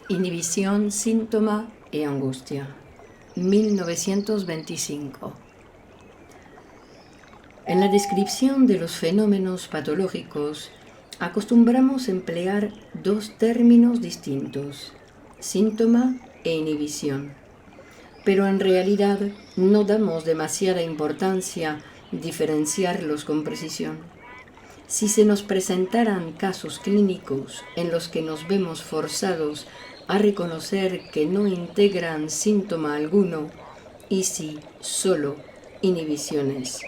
Inhibición, síntoma y angustia. 1925. En la descripción de los fenómenos patológicos, acostumbramos emplear dos términos distintos, síntoma e inhibición. Pero en realidad no damos demasiada importancia diferenciarlos con precisión. Si se nos presentaran casos clínicos en los que nos vemos forzados a reconocer que no integran síntoma alguno, y si solo inhibiciones,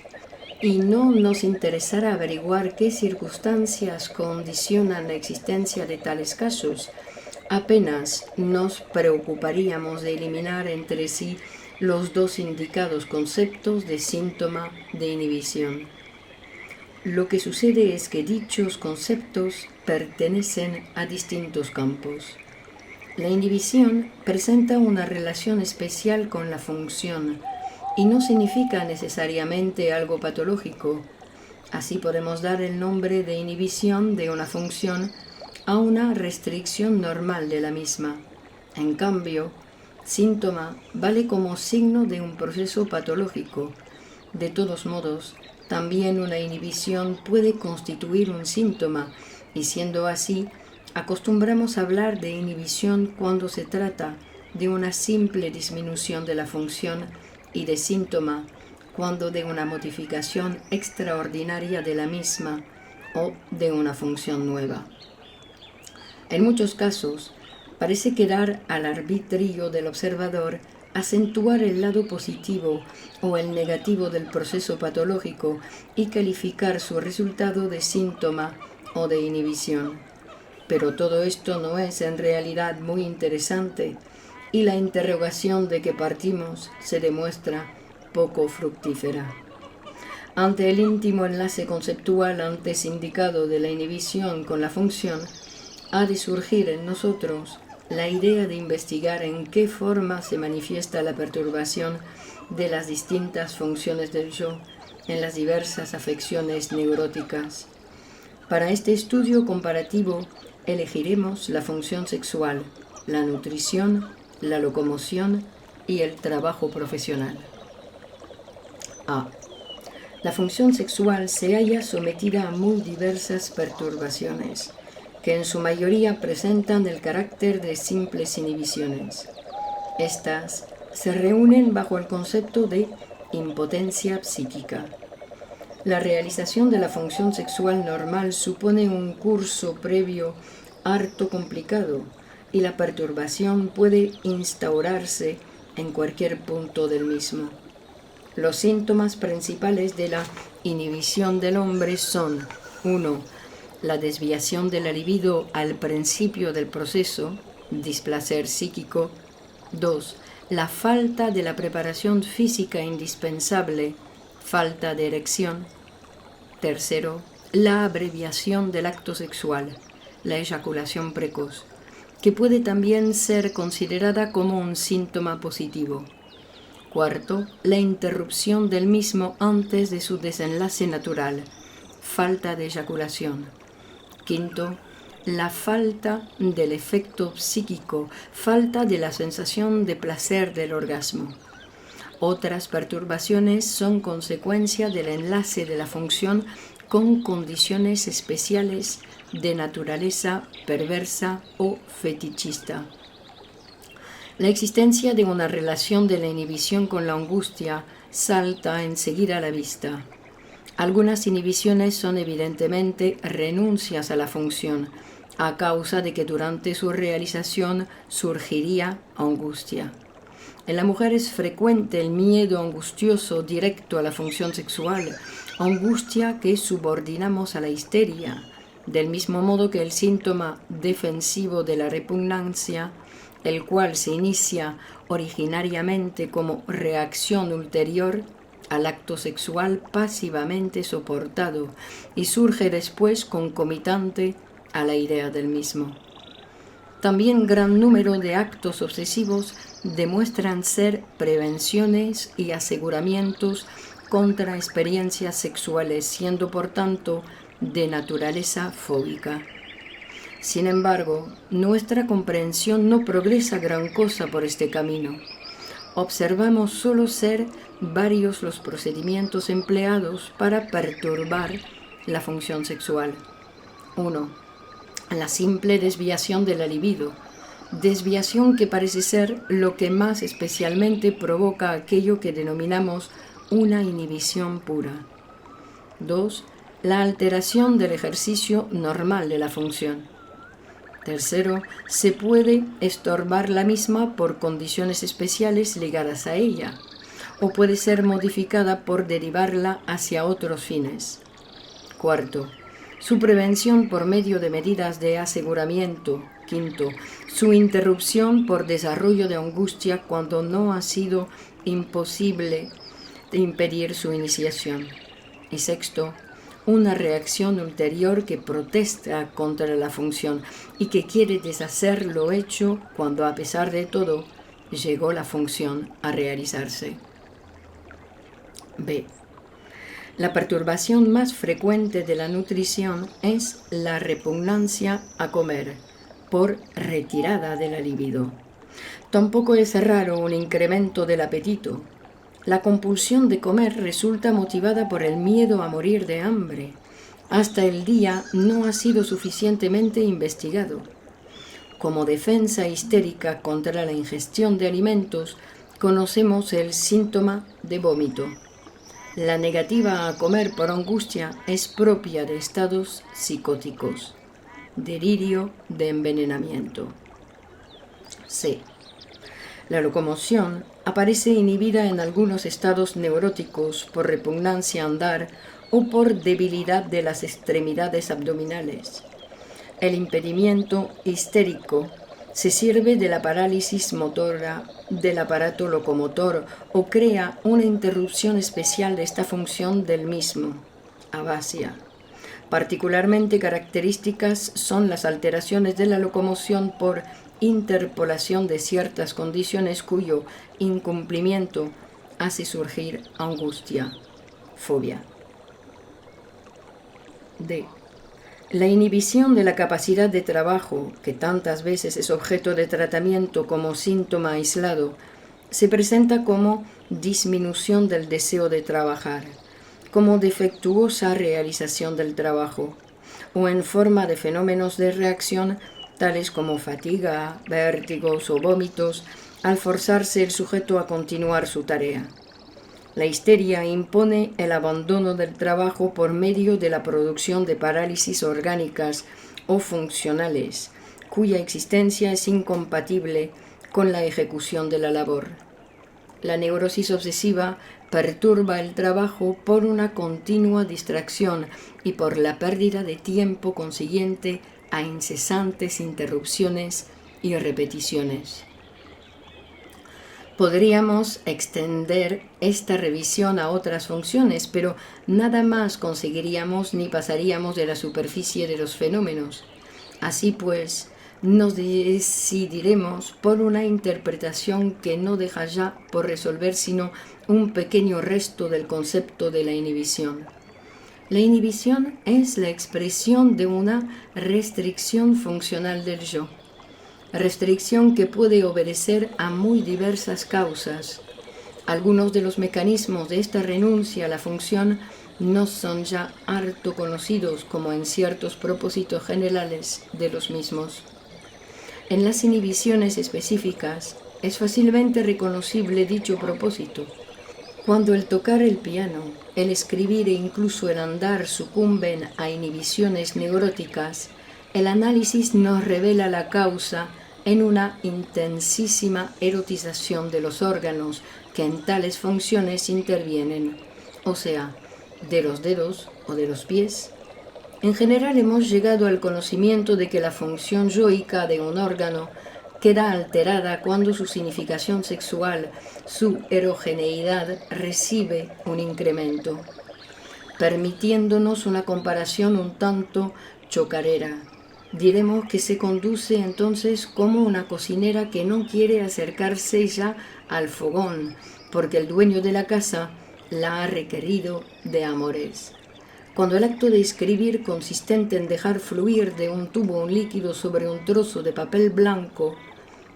y no nos interesara averiguar qué circunstancias condicionan la existencia de tales casos, apenas nos preocuparíamos de eliminar entre sí los dos indicados conceptos de síntoma de inhibición. Lo que sucede es que dichos conceptos pertenecen a distintos campos. La inhibición presenta una relación especial con la función y no significa necesariamente algo patológico. Así podemos dar el nombre de inhibición de una función a una restricción normal de la misma. En cambio, síntoma vale como signo de un proceso patológico. De todos modos, también una inhibición puede constituir un síntoma, y siendo así, acostumbramos a hablar de inhibición cuando se trata de una simple disminución de la función y de síntoma cuando de una modificación extraordinaria de la misma o de una función nueva. En muchos casos, parece quedar al arbitrio del observador acentuar el lado positivo o el negativo del proceso patológico y calificar su resultado de síntoma o de inhibición. Pero todo esto no es en realidad muy interesante y la interrogación de que partimos se demuestra poco fructífera. Ante el íntimo enlace conceptual antes indicado de la inhibición con la función, ha de surgir en nosotros la idea de investigar en qué forma se manifiesta la perturbación de las distintas funciones del yo en las diversas afecciones neuróticas. Para este estudio comparativo elegiremos la función sexual, la nutrición, la locomoción y el trabajo profesional. A. La función sexual se halla sometida a muy diversas perturbaciones, que en su mayoría presentan el carácter de simples inhibiciones. Estas se reúnen bajo el concepto de impotencia psíquica. La realización de la función sexual normal supone un curso previo harto complicado y la perturbación puede instaurarse en cualquier punto del mismo. Los síntomas principales de la inhibición del hombre son 1. La desviación de la libido al principio del proceso, displacer psíquico. 2. La falta de la preparación física indispensable, falta de erección. 3. La abreviación del acto sexual, la eyaculación precoz, que puede también ser considerada como un síntoma positivo. 4. La interrupción del mismo antes de su desenlace natural, falta de eyaculación. 5. La falta del efecto psíquico, falta de la sensación de placer del orgasmo. Otras perturbaciones son consecuencia del enlace de la función con condiciones especiales de naturaleza perversa o fetichista. La existencia de una relación de la inhibición con la angustia salta enseguida a la vista. Algunas inhibiciones son evidentemente renuncias a la función, a causa de que durante su realización surgiría angustia. En la mujer es frecuente el miedo angustioso directo a la función sexual, angustia que subordinamos a la histeria, del mismo modo que el síntoma defensivo de la repugnancia, el cual se inicia originariamente como reacción ulterior al acto sexual pasivamente soportado y surge después concomitante a la idea del mismo. También gran número de actos obsesivos demuestran ser prevenciones y aseguramientos contra experiencias sexuales, siendo por tanto de naturaleza fóbica. Sin embargo, nuestra comprensión no progresa gran cosa por este camino. Observamos solo ser varios los procedimientos empleados para perturbar la función sexual. 1. La simple desviación de la libido, desviación que parece ser lo que más especialmente provoca aquello que denominamos una inhibición pura. 2. La alteración del ejercicio normal de la función. 3. Se puede estorbar la misma por condiciones especiales ligadas a ella, o puede ser modificada por derivarla hacia otros fines. 4. Su prevención por medio de medidas de aseguramiento. 5. Su interrupción por desarrollo de angustia cuando no ha sido imposible impedir su iniciación. Y 6. Una reacción ulterior que protesta contra la función y que quiere deshacer lo hecho cuando, a pesar de todo, llegó la función a realizarse. B. La perturbación más frecuente de la nutrición es la repugnancia a comer, por retirada de la libido. Tampoco es raro un incremento del apetito. La compulsión de comer resulta motivada por el miedo a morir de hambre. Hasta el día no ha sido suficientemente investigado. Como defensa histérica contra la ingestión de alimentos, conocemos el síntoma de vómito. La negativa a comer por angustia es propia de estados psicóticos. Delirio de envenenamiento. C. La locomoción aparece inhibida en algunos estados neuróticos por repugnancia a andar o por debilidad de las extremidades abdominales. El impedimento histérico se sirve de la parálisis motora del aparato locomotor o crea una interrupción especial de esta función del mismo, abasia. Particularmente características son las alteraciones de la locomoción por interpolación de ciertas condiciones cuyo incumplimiento hace surgir angustia, fobia. D. La inhibición de la capacidad de trabajo, que tantas veces es objeto de tratamiento como síntoma aislado, se presenta como disminución del deseo de trabajar, como defectuosa realización del trabajo, o en forma de fenómenos de reacción tales como fatiga, vértigos o vómitos, al forzarse el sujeto a continuar su tarea. La histeria impone el abandono del trabajo por medio de la producción de parálisis orgánicas o funcionales, cuya existencia es incompatible con la ejecución de la labor. La neurosis obsesiva perturba el trabajo por una continua distracción y por la pérdida de tiempo consiguiente a incesantes interrupciones y repeticiones. Podríamos extender esta revisión a otras funciones, pero nada más conseguiríamos ni pasaríamos de la superficie de los fenómenos. Así pues, nos decidiremos por una interpretación que no deja ya por resolver sino un pequeño resto del concepto de la inhibición. La inhibición es la expresión de una restricción funcional del yo. Restricción que puede obedecer a muy diversas causas. Algunos de los mecanismos de esta renuncia a la función no son ya harto conocidos como en ciertos propósitos generales de los mismos. En las inhibiciones específicas es fácilmente reconocible dicho propósito. Cuando el tocar el piano, el escribir e incluso el andar sucumben a inhibiciones neuróticas, el análisis nos revela la causa en una intensísima erotización de los órganos que en tales funciones intervienen, o sea, de los dedos o de los pies. En general hemos llegado al conocimiento de que la función yoica de un órgano queda alterada cuando su significación sexual, su erogeneidad, recibe un incremento, permitiéndonos una comparación un tanto chocarera. Diremos que se conduce entonces como una cocinera que no quiere acercarse ya al fogón, porque el dueño de la casa la ha requerido de amores. Cuando el acto de escribir, consistente en dejar fluir de un tubo un líquido sobre un trozo de papel blanco,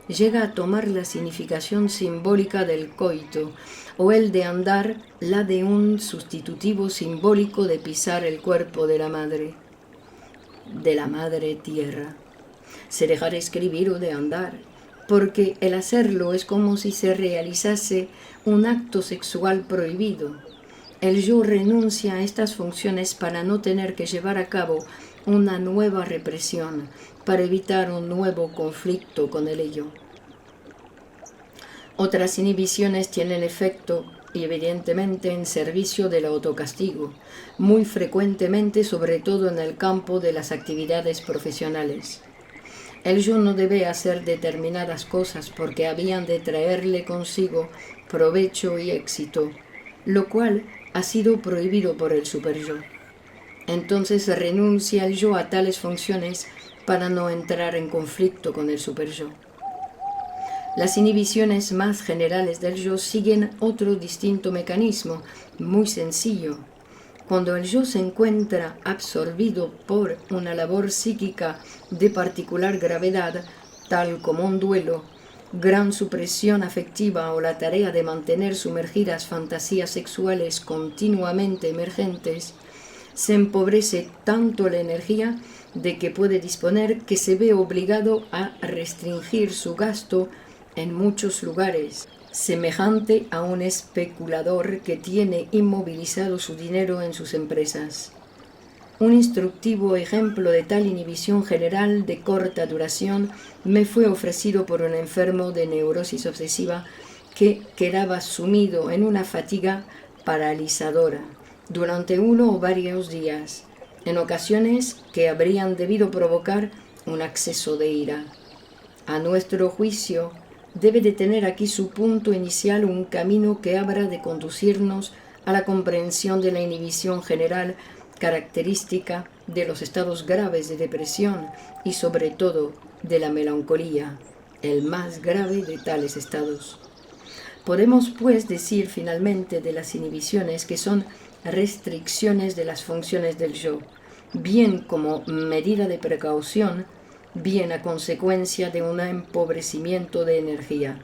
llega a tomar la significación simbólica del coito, o el de andar la de un sustitutivo simbólico de pisar el cuerpo de la madre tierra. Se deja de escribir o de andar, porque el hacerlo es como si se realizase un acto sexual prohibido. El yo renuncia a estas funciones para no tener que llevar a cabo una nueva represión, para evitar un nuevo conflicto con el yo. Otras inhibiciones tienen efecto, y evidentemente en servicio del autocastigo, muy frecuentemente sobre todo en el campo de las actividades profesionales. El yo no debe hacer determinadas cosas porque habían de traerle consigo provecho y éxito, lo cual ha sido prohibido por el superyo. Entonces renuncia el yo a tales funciones para no entrar en conflicto con el superyo. Las inhibiciones más generales del yo siguen otro distinto mecanismo, muy sencillo. Cuando el yo se encuentra absorbido por una labor psíquica de particular gravedad, tal como un duelo, gran supresión afectiva o la tarea de mantener sumergidas fantasías sexuales continuamente emergentes, se empobrece tanto la energía de que puede disponer que se ve obligado a restringir su gasto en muchos lugares, semejante a un especulador que tiene inmovilizado su dinero en sus empresas. Un instructivo ejemplo de tal inhibición general de corta duración me fue ofrecido por un enfermo de neurosis obsesiva que quedaba sumido en una fatiga paralizadora durante 1 o varios días, en ocasiones que habrían debido provocar un acceso de ira. A nuestro juicio, debe de tener aquí su punto inicial un camino que habrá de conducirnos a la comprensión de la inhibición general característica de los estados graves de depresión y sobre todo de la melancolía, el más grave de tales estados. Podemos pues decir finalmente de las inhibiciones que son restricciones de las funciones del yo, bien como medida de precaución, bien a consecuencia de un empobrecimiento de energía.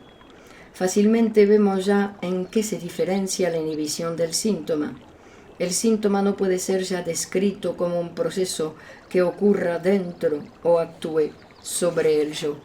Fácilmente vemos ya en qué se diferencia la inhibición del síntoma. El síntoma no puede ser ya descrito como un proceso que ocurra dentro o actúe sobre el yo.